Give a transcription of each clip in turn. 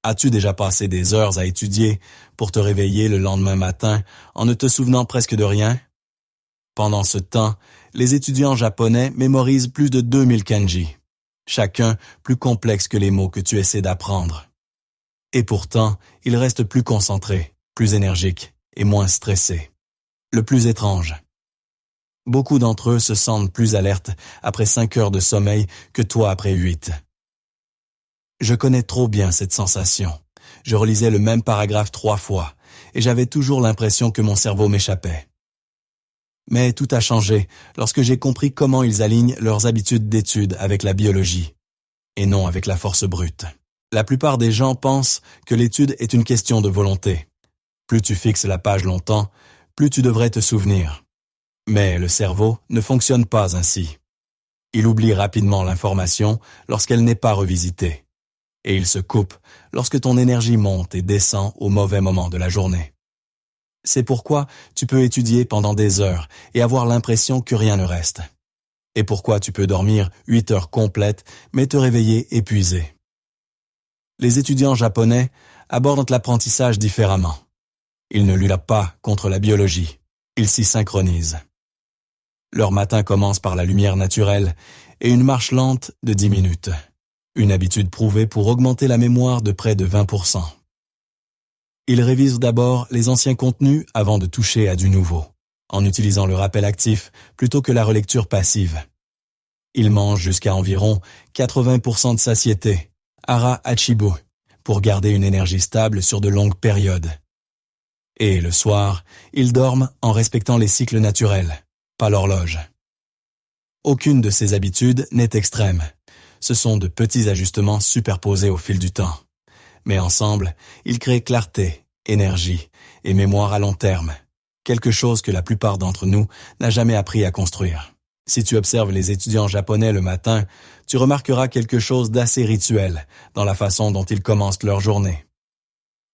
As-tu déjà passé des heures à étudier pour te réveiller le lendemain matin en ne te souvenant presque de rien? Pendant ce temps, les étudiants japonais mémorisent plus de 2000 kanji, chacun plus complexe que les mots que tu essaies d'apprendre. Et pourtant, ils restent plus concentrés, plus énergiques et moins stressés. Le plus étrange. Beaucoup d'entre eux se sentent plus alertes après 5 heures de sommeil que toi après 8. Je connais trop bien cette sensation. Je relisais le même paragraphe 3 fois et j'avais toujours l'impression que mon cerveau m'échappait. Mais tout a changé lorsque j'ai compris comment ils alignent leurs habitudes d'études avec la biologie, et non avec la force brute. La plupart des gens pensent que l'étude est une question de volonté. Plus tu fixes la page longtemps, plus tu devrais te souvenir. Mais le cerveau ne fonctionne pas ainsi. Il oublie rapidement l'information lorsqu'elle n'est pas revisitée. Et il se coupe lorsque ton énergie monte et descend au mauvais moment de la journée. C'est pourquoi tu peux étudier pendant des heures et avoir l'impression que rien ne reste. Et pourquoi tu peux dormir 8 heures complètes mais te réveiller épuisé. Les étudiants japonais abordent l'apprentissage différemment. Ils ne luttent pas contre la biologie, ils s'y synchronisent. Leur matin commence par la lumière naturelle et une marche lente de 10 minutes. Une habitude prouvée pour augmenter la mémoire de près de 20%. Ils révisent d'abord les anciens contenus avant de toucher à du nouveau, en utilisant le rappel actif plutôt que la relecture passive. Ils mangent jusqu'à environ 80% de satiété, hara hachibu, pour garder une énergie stable sur de longues périodes. Et le soir, ils dorment en respectant les cycles naturels, pas l'horloge. Aucune de ces habitudes n'est extrême. Ce sont de petits ajustements superposés au fil du temps. Mais ensemble, ils créent clarté, énergie et mémoire à long terme, quelque chose que la plupart d'entre nous n'a jamais appris à construire. Si tu observes les étudiants japonais le matin, tu remarqueras quelque chose d'assez rituel dans la façon dont ils commencent leur journée.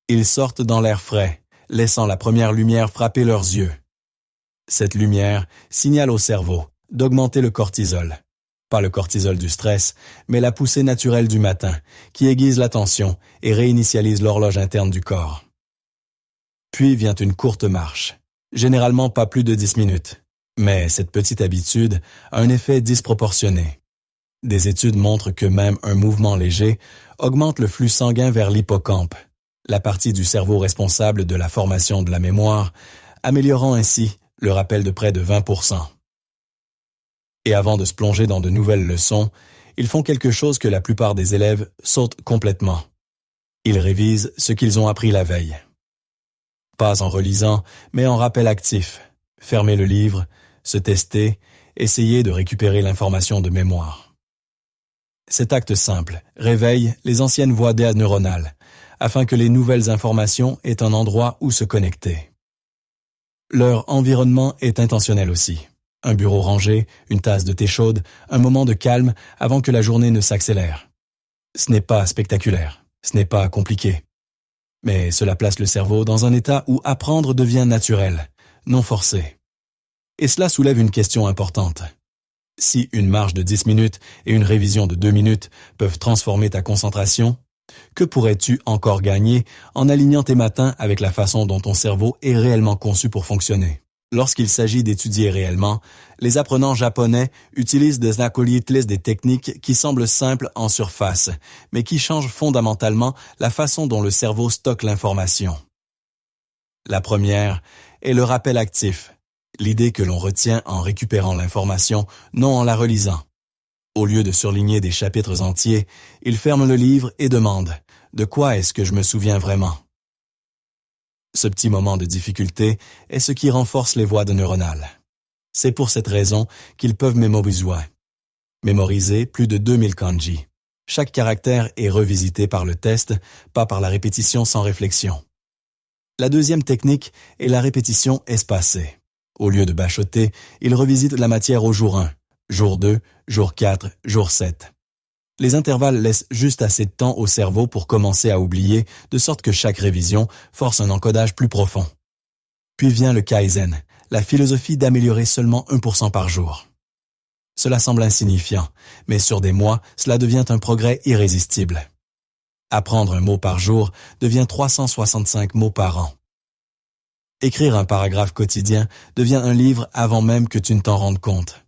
Ils sortent dans l'air frais, laissant la première lumière frapper leurs yeux. Cette lumière signale au cerveau d'augmenter le cortisol. Pas le cortisol du stress, mais la poussée naturelle du matin, qui aiguise l'attention et réinitialise l'horloge interne du corps. Puis vient une courte marche, généralement pas plus de 10 minutes. Mais cette petite habitude a un effet disproportionné. Des études montrent que même un mouvement léger augmente le flux sanguin vers l'hippocampe, la partie du cerveau responsable de la formation de la mémoire, améliorant ainsi le rappel de près de 20%. Et avant de se plonger dans de nouvelles leçons, ils font quelque chose que la plupart des élèves sautent complètement. Ils révisent ce qu'ils ont appris la veille. Pas en relisant, mais en rappel actif. Fermer le livre, se tester, essayer de récupérer l'information de mémoire. Cet acte simple réveille les anciennes voies d'air neuronales, afin que les nouvelles informations aient un endroit où se connecter. Leur environnement est intentionnel aussi. Un bureau rangé, une tasse de thé chaude, un moment de calme avant que la journée ne s'accélère. Ce n'est pas spectaculaire, ce n'est pas compliqué. Mais cela place le cerveau dans un état où apprendre devient naturel, non forcé. Et cela soulève une question importante. Si une marche de 10 minutes et une révision de 2 minutes peuvent transformer ta concentration, que pourrais-tu encore gagner en alignant tes matins avec la façon dont ton cerveau est réellement conçu pour fonctionner? Lorsqu'il s'agit d'étudier réellement, les apprenants japonais utilisent des techniques qui semblent simples en surface, mais qui changent fondamentalement la façon dont le cerveau stocke l'information. La première est le rappel actif, l'idée que l'on retient en récupérant l'information, non en la relisant. Au lieu de surligner des chapitres entiers, ils ferment le livre et demandent « De quoi est-ce que je me souviens vraiment ?» Ce petit moment de difficulté est ce qui renforce les voies neuronales. C'est pour cette raison qu'ils peuvent mémoriser plus de 2000 kanji. Chaque caractère est revisité par le test, pas par la répétition sans réflexion. La deuxième technique est la répétition espacée. Au lieu de bachoter, ils revisitent la matière au jour 1, jour 2, jour 4, jour 7. Les intervalles laissent juste assez de temps au cerveau pour commencer à oublier, de sorte que chaque révision force un encodage plus profond. Puis vient le Kaizen, la philosophie d'améliorer seulement 1% par jour. Cela semble insignifiant, mais sur des mois, cela devient un progrès irrésistible. Apprendre un mot par jour devient 365 mots par an. Écrire un paragraphe quotidien devient un livre avant même que tu ne t'en rendes compte.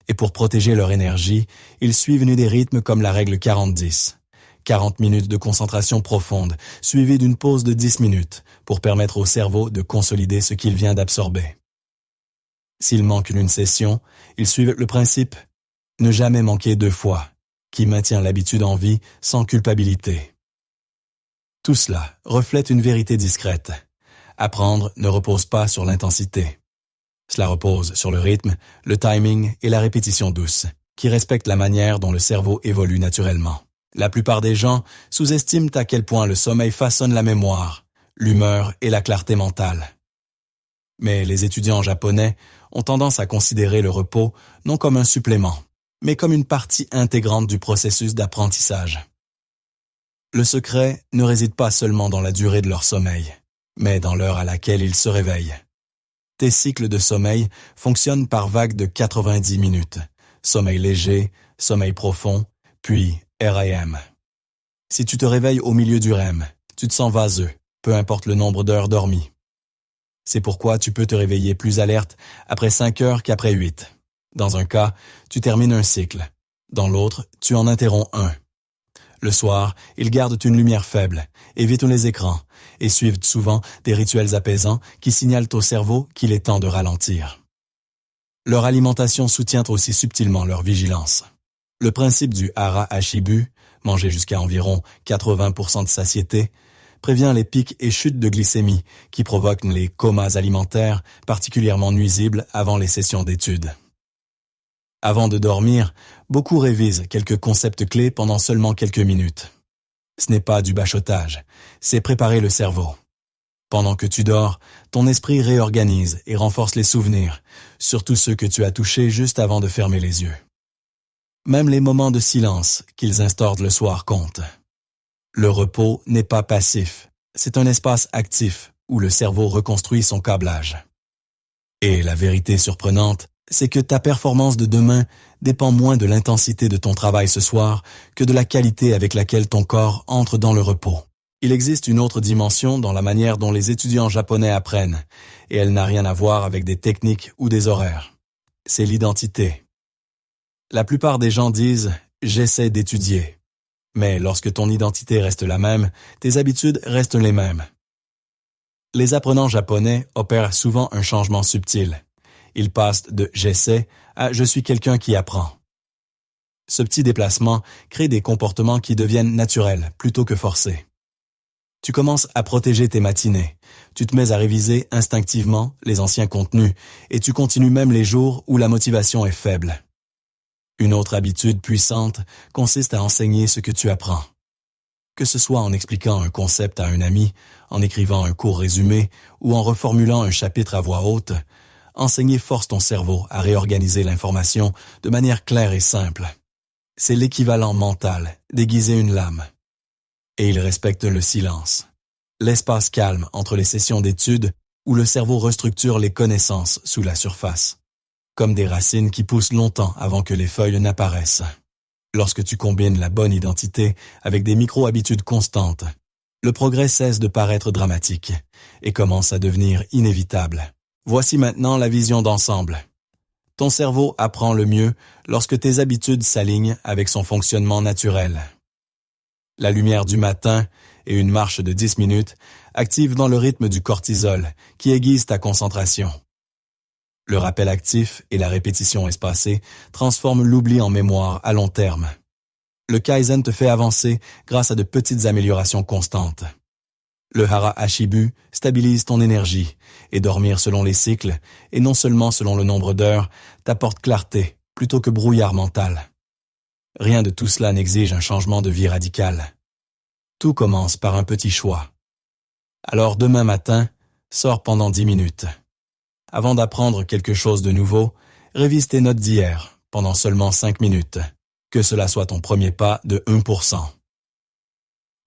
Et pour protéger leur énergie, ils suivent des rythmes comme la règle 40-10. 40 minutes de concentration profonde, suivie d'une pause de 10 minutes, pour permettre au cerveau de consolider ce qu'il vient d'absorber. S'il manque d'une session, ils suivent le principe « ne jamais manquer 2 fois », qui maintient l'habitude en vie sans culpabilité. Tout cela reflète une vérité discrète. Apprendre ne repose pas sur l'intensité. Cela repose sur le rythme, le timing et la répétition douce, qui respectent la manière dont le cerveau évolue naturellement. La plupart des gens sous-estiment à quel point le sommeil façonne la mémoire, l'humeur et la clarté mentale. Mais les étudiants japonais ont tendance à considérer le repos non comme un supplément, mais comme une partie intégrante du processus d'apprentissage. Le secret ne réside pas seulement dans la durée de leur sommeil, mais dans l'heure à laquelle ils se réveillent. Tes cycles de sommeil fonctionnent par vagues de 90 minutes. Sommeil léger, sommeil profond, puis REM. Si tu te réveilles au milieu du REM, tu te sens vaseux, peu importe le nombre d'heures dormies. C'est pourquoi tu peux te réveiller plus alerte après 5 heures qu'après 8. Dans un cas, tu termines un cycle. Dans l'autre, tu en interromps un. Le soir, ils gardent une lumière faible, évitent les écrans et suivent souvent des rituels apaisants qui signalent au cerveau qu'il est temps de ralentir. Leur alimentation soutient aussi subtilement leur vigilance. Le principe du hara hashibu, manger jusqu'à environ 80% de satiété, prévient les pics et chutes de glycémie qui provoquent les comas alimentaires particulièrement nuisibles avant les sessions d'études. Avant de dormir, beaucoup révisent quelques concepts clés pendant seulement quelques minutes. Ce n'est pas du bachotage, c'est préparer le cerveau. Pendant que tu dors, ton esprit réorganise et renforce les souvenirs, surtout ceux que tu as touchés juste avant de fermer les yeux. Même les moments de silence qu'ils instaurent le soir comptent. Le repos n'est pas passif, c'est un espace actif où le cerveau reconstruit son câblage. Et la vérité surprenante, c'est que ta performance de demain dépend moins de l'intensité de ton travail ce soir que de la qualité avec laquelle ton corps entre dans le repos. Il existe une autre dimension dans la manière dont les étudiants japonais apprennent, et elle n'a rien à voir avec des techniques ou des horaires. C'est l'identité. La plupart des gens disent « j'essaie d'étudier ». Mais lorsque ton identité reste la même, tes habitudes restent les mêmes. Les apprenants japonais opèrent souvent un changement subtil. Ils passent de « j'essaie » à « je suis quelqu'un qui apprend ». Ce petit déplacement crée des comportements qui deviennent naturels plutôt que forcés. Tu commences à protéger tes matinées, tu te mets à réviser instinctivement les anciens contenus et tu continues même les jours où la motivation est faible. Une autre habitude puissante consiste à enseigner ce que tu apprends. Que ce soit en expliquant un concept à un ami, en écrivant un court résumé ou en reformulant un chapitre à voix haute, enseigner force ton cerveau à réorganiser l'information de manière claire et simple. C'est l'équivalent mental d'aiguiser une lame. Et il respecte le silence, l'espace calme entre les sessions d'études où le cerveau restructure les connaissances sous la surface, comme des racines qui poussent longtemps avant que les feuilles n'apparaissent. Lorsque tu combines la bonne identité avec des micro-habitudes constantes, le progrès cesse de paraître dramatique et commence à devenir inévitable. Voici maintenant la vision d'ensemble. Ton cerveau apprend le mieux lorsque tes habitudes s'alignent avec son fonctionnement naturel. La lumière du matin et une marche de 10 minutes activent dans le rythme du cortisol qui aiguise ta concentration. Le rappel actif et la répétition espacée transforment l'oubli en mémoire à long terme. Le Kaizen te fait avancer grâce à de petites améliorations constantes. Le hara hashibu stabilise ton énergie et dormir selon les cycles, et non seulement selon le nombre d'heures, t'apporte clarté plutôt que brouillard mental. Rien de tout cela n'exige un changement de vie radical. Tout commence par un petit choix. Alors demain matin, sors pendant 10 minutes. Avant d'apprendre quelque chose de nouveau, révise tes notes d'hier pendant seulement 5 minutes. Que cela soit ton premier pas de 1%.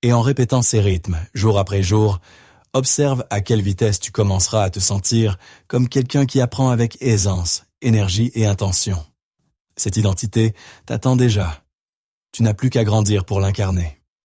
Et en répétant ces rythmes, jour après jour, observe à quelle vitesse tu commenceras à te sentir comme quelqu'un qui apprend avec aisance, énergie et intention. Cette identité t'attend déjà. Tu n'as plus qu'à grandir pour l'incarner.